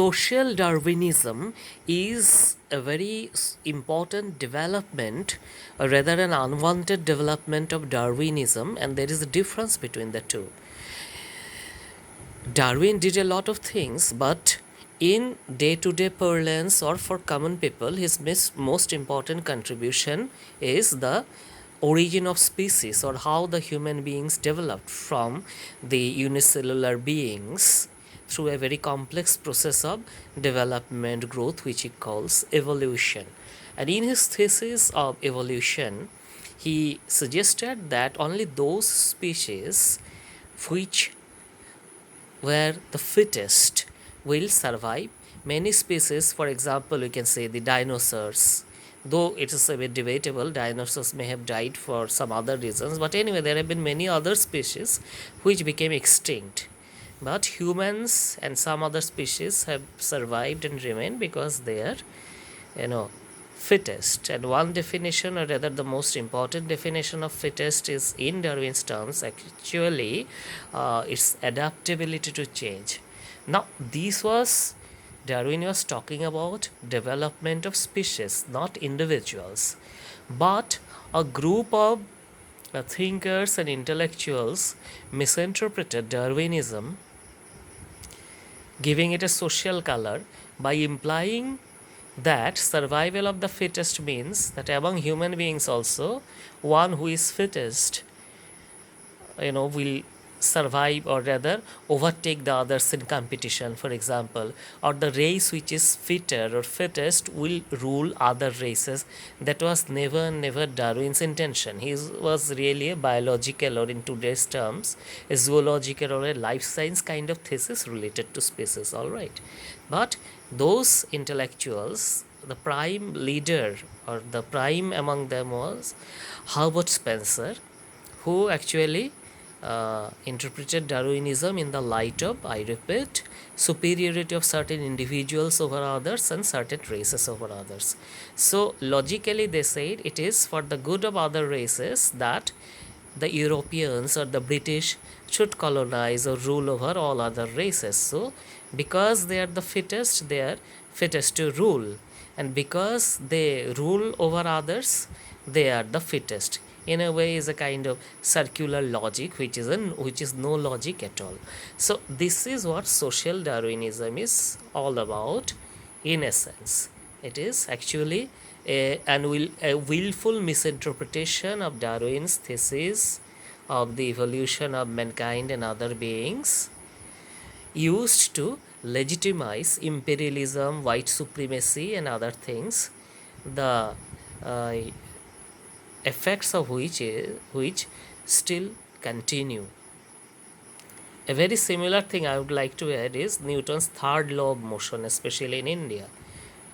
social Darwinism is a very important development, or rather an unwanted development of Darwinism, and there is a difference between the two. Darwin did a lot of things, but in day to day parlance or for common people, his most important contribution is the origin of species, or how the human beings developed from the unicellular beings through a very complex process of development growth, which he calls evolution. And in his thesis of evolution, he suggested that only those species which where the fittest will survive. Many species, for example, we can say the dinosaurs, though it is a bit debatable, dinosaurs may have died for some other reasons, but anyway, there have been many other species which became extinct. But humans and some other species have survived and remained because they are, you know, fittest. And one definition, or rather the most important definition of fittest, is in Darwin's terms actually its adaptability to change. Now this was, Darwin was talking about development of species, not individuals, but a group of thinkers and intellectuals misinterpreted Darwinism, giving it a social color by implying that survival of the fittest means that among human beings also, one who is fittest, will survive, or rather overtake the others in competition, for example, or the race which is fitter or fittest will rule other races. That was never Darwin's intention. He was really a biological, or in today's terms, a zoological or a life science kind of thesis related to species, all right. But those intellectuals, the prime leader or the prime among them was Herbert Spencer, who actually interpreted Darwinism in the light of, I repeat, superiority of certain individuals over others and certain races over others. So logically they said it is for the good of other races that the Europeans or the British should colonize or rule over all other races. So because they are the fittest, they are fittest to rule, and because they rule over others, they are the fittest. In a way, is a kind of circular logic, which is no logic at all. So this is what social Darwinism is all about. In essence, it is actually a willful misinterpretation of Darwin's thesis of the evolution of mankind and other beings, used to legitimize imperialism, white supremacy, and other things, the uh, effects of which still continue. A very similar thing I would like to add is Newton's third law of motion, especially in India.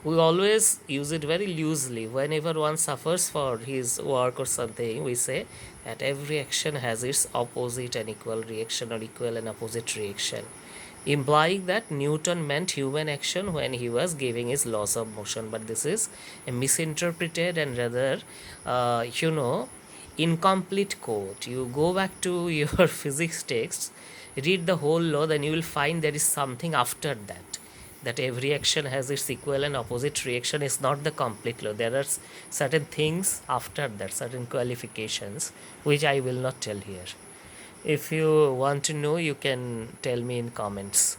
We always use it very loosely. Whenever one suffers for his work or something, we say that every action has its opposite and equal reaction, or equal and opposite reaction, implying that Newton meant human action when he was giving his laws of motion. But this is a misinterpreted and rather, incomplete quote. You go back to your physics texts, read the whole law, then you will find there is something after that. That every action has its equal and opposite reaction is not the complete law. There are certain things after that, certain qualifications, which I will not tell here. If you want to know, you can tell me in comments.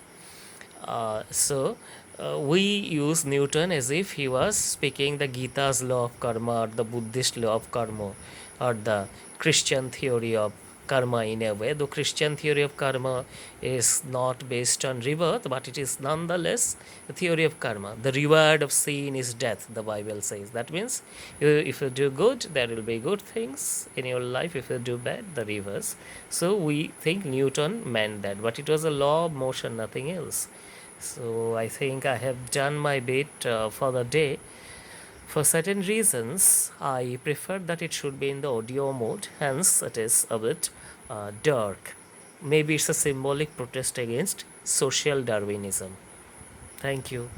We use Newton as if he was speaking the Gita's law of karma, or the Buddhist law of karma, or the Christian theory of karma in a way, though Christian theory of karma is not based on rebirth, but it is nonetheless the theory of karma. The reward of sin is death, the Bible says. That means if you do good, there will be good things in your life. If you do bad, the reverse. So we think Newton meant that, but it was a law of motion, nothing else. So I think I have done my bit for the day. For certain reasons, I prefer that it should be in the audio mode, hence it is a bit dark. Maybe it's a symbolic protest against social Darwinism. Thank you.